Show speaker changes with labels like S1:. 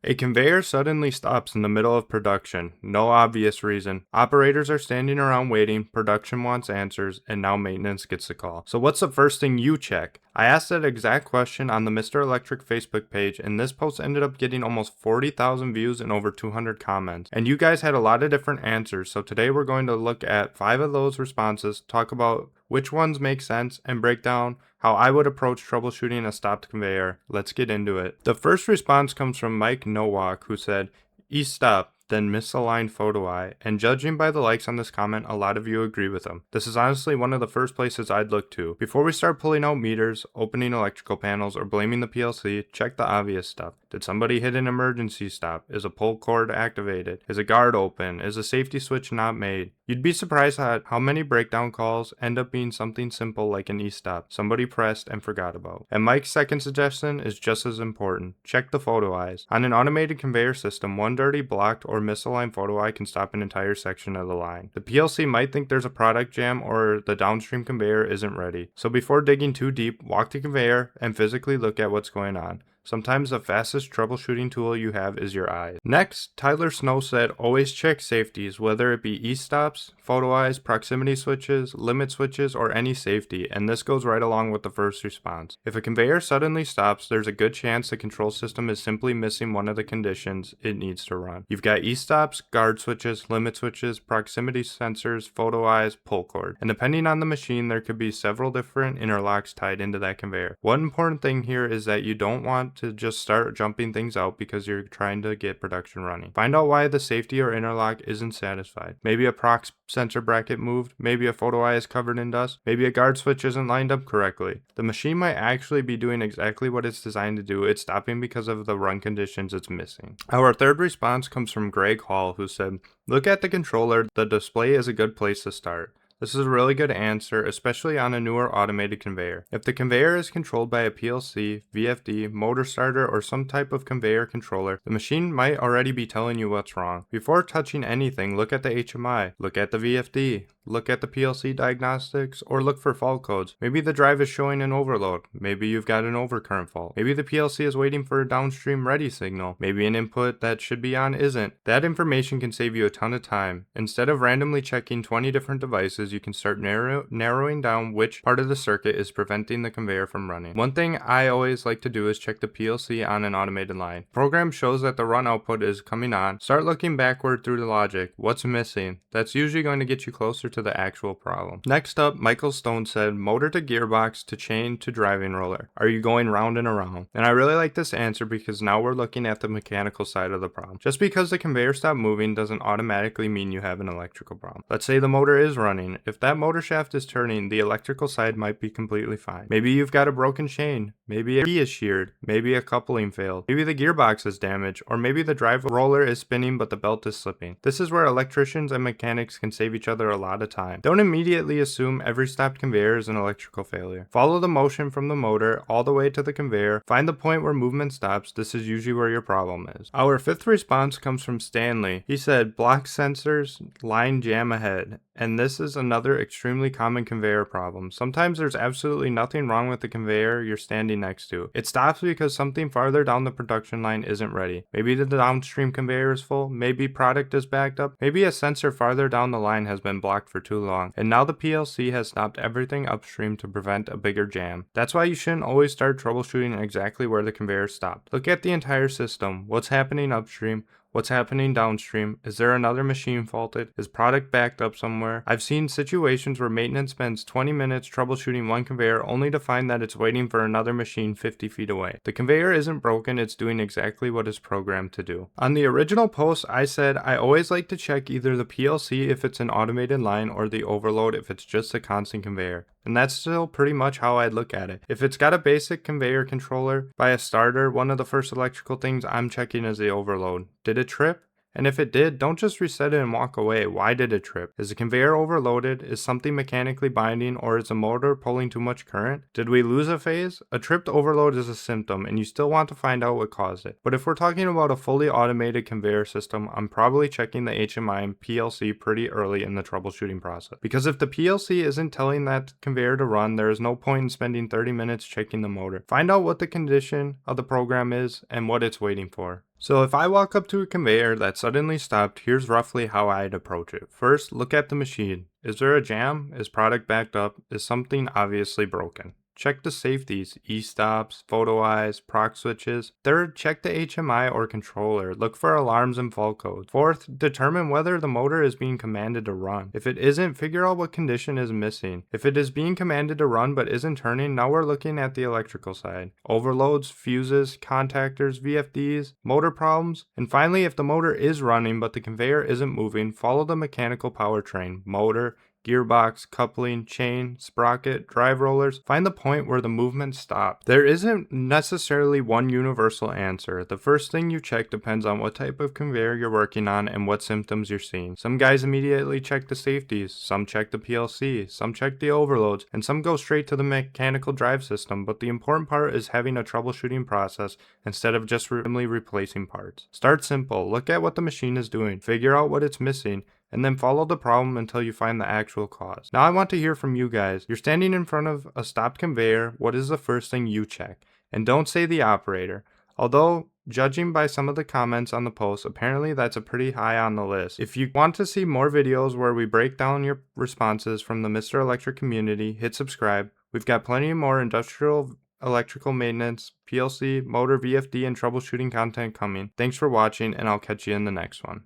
S1: A conveyor suddenly stops in the middle of production. No obvious reason. Operators are standing around waiting, production wants answers, and now maintenance gets the call. So what's the first thing you check? I asked that exact question on the Mr. Electric Facebook page, and this post ended up getting almost 40,000 views and over 200 comments. And you guys had a lot of different answers, so today we're going to look at 5 of those responses, talk about which ones make sense, and break down how I would approach troubleshooting a stopped conveyor. Let's get into it. The first response comes from Mike Nowak, who said, E-stop, then misaligned photo eye, and judging by the likes on this comment, a lot of you agree with him. This is honestly one of the first places I'd look to. Before we start pulling out meters, opening electrical panels, or blaming the PLC, check the obvious stuff. Did somebody hit an emergency stop? Is a pull cord activated? Is a guard open? Is a safety switch not made? You'd be surprised at how many breakdown calls end up being something simple like an e-stop somebody pressed and forgot about. And Mike's second suggestion is just as important. Check the photo eyes. On an automated conveyor system, one dirty, blocked, or misaligned photo eye can stop an entire section of the line. The PLC might think there's a product jam or the downstream conveyor isn't ready. So before digging too deep, walk the conveyor and physically look at what's going on. Sometimes the fastest troubleshooting tool you have is your eyes. Next, Tyler Snow said, always check safeties, whether it be e-stops, photo eyes, proximity switches, limit switches, or any safety, and this goes right along with the first response. If a conveyor suddenly stops, there's a good chance the control system is simply missing one of the conditions it needs to run. You've got e-stops, guard switches, limit switches, proximity sensors, photo eyes, pull cord, and depending on the machine, there could be several different interlocks tied into that conveyor. One important thing here is that you don't want to just start jumping things out because you're trying to get production running. Find out why the safety or interlock isn't satisfied. Maybe a prox sensor bracket moved, maybe a photo eye is covered in dust, maybe a guard switch isn't lined up correctly. The machine might actually be doing exactly what it's designed to do, it's stopping because of the run conditions it's missing. Our third response comes from Greg Hall, who said, look at the controller, the display is a good place to start. This is a really good answer, especially on a newer automated conveyor. If the conveyor is controlled by a PLC, VFD, motor starter, or some type of conveyor controller, the machine might already be telling you what's wrong. Before touching anything, look at the HMI, look at the VFD, look at the PLC diagnostics, or look for fault codes. Maybe the drive is showing an overload. Maybe you've got an overcurrent fault. Maybe the PLC is waiting for a downstream ready signal. Maybe an input that should be on isn't. That information can save you a ton of time. Instead of randomly checking 20 different devices, you can start narrowing down which part of the circuit is preventing the conveyor from running. One thing I always like to do is check the PLC on an automated line. Program shows that the run output is coming on. Start looking backward through the logic. What's missing? That's usually going to get you closer to the actual problem. Next up, Michael Stone said, motor to gearbox to chain to driving roller. Are you going round and around? And I really like this answer because now we're looking at the mechanical side of the problem. Just because the conveyor stopped moving doesn't automatically mean you have an electrical problem. Let's say the motor is running. If that motor shaft is turning, the electrical side might be completely fine. Maybe you've got a broken chain. Maybe a key is sheared. Maybe a coupling failed. Maybe the gearbox is damaged. Or maybe the drive roller is spinning but the belt is slipping. This is where electricians and mechanics can save each other a lot of time. Don't immediately assume every stopped conveyor is an electrical failure. Follow the motion from the motor all the way to the conveyor. Find the point where movement stops. This is usually where your problem is. Our fifth response comes from Stanley. He said, block sensors, line jam ahead. And this is another extremely common conveyor problem. Sometimes there's absolutely nothing wrong with the conveyor you're standing next to. It stops because something farther down the production line isn't ready. Maybe the downstream conveyor is full, maybe product is backed up, maybe a sensor farther down the line has been blocked for too long, and now the PLC has stopped everything upstream to prevent a bigger jam. That's why you shouldn't always start troubleshooting exactly where the conveyor stopped. Look at the entire system. What's happening upstream? What's happening downstream? Is there another machine faulted? Is product backed up somewhere? I've seen situations where maintenance spends 20 minutes troubleshooting one conveyor only to find that it's waiting for another machine 50 feet away. The conveyor isn't broken, it's doing exactly what it's programmed to do. On the original post, I said I always like to check either the PLC if it's an automated line or the overload if it's just a constant conveyor. And that's still pretty much how I'd look at it. If it's got a basic conveyor controller by a starter, one of the first electrical things I'm checking is the overload. Did it trip? And if it did, don't just reset it and walk away. Why did it trip? Is the conveyor overloaded? Is something mechanically binding, or is the motor pulling too much current? Did we lose a phase? A tripped overload is a symptom, and you still want to find out what caused it. But if we're talking about a fully automated conveyor system, I'm probably checking the HMI and PLC pretty early in the troubleshooting process. Because if the PLC isn't telling that conveyor to run, there is no point in spending 30 minutes checking the motor. Find out what the condition of the program is and what it's waiting for. So if I walk up to a conveyor that suddenly stopped, here's roughly how I'd approach it. First, look at the machine. Is there a jam? Is product backed up? Is something obviously broken? Check the safeties, e-stops, photo eyes, proc switches. Third, check the HMI or controller. Look for alarms and fault codes. Fourth, determine whether the motor is being commanded to run. If it isn't, figure out what condition is missing. If it is being commanded to run but isn't turning, now we're looking at the electrical side. Overloads, fuses, contactors, VFDs, motor problems. And finally, if the motor is running but the conveyor isn't moving, follow the mechanical powertrain, motor, gearbox, coupling, chain, sprocket, drive rollers. Find the point where the movement stops. There isn't necessarily one universal answer. The first thing you check depends on what type of conveyor you're working on and what symptoms you're seeing. Some guys immediately check the safeties, some check the PLC, some check the overloads, and some go straight to the mechanical drive system, but the important part is having a troubleshooting process instead of just randomly replacing parts. Start simple, look at what the machine is doing, figure out what it's missing, and then follow the problem until you find the actual cause. Now I want to hear from you guys. You're standing in front of a stopped conveyor. What is the first thing you check? And don't say the operator. Although, judging by some of the comments on the post, apparently that's a pretty high on the list. If you want to see more videos where we break down your responses from the Mr. Electric community, hit subscribe. We've got plenty more industrial electrical maintenance, PLC, motor, VFD, and troubleshooting content coming. Thanks for watching, and I'll catch you in the next one.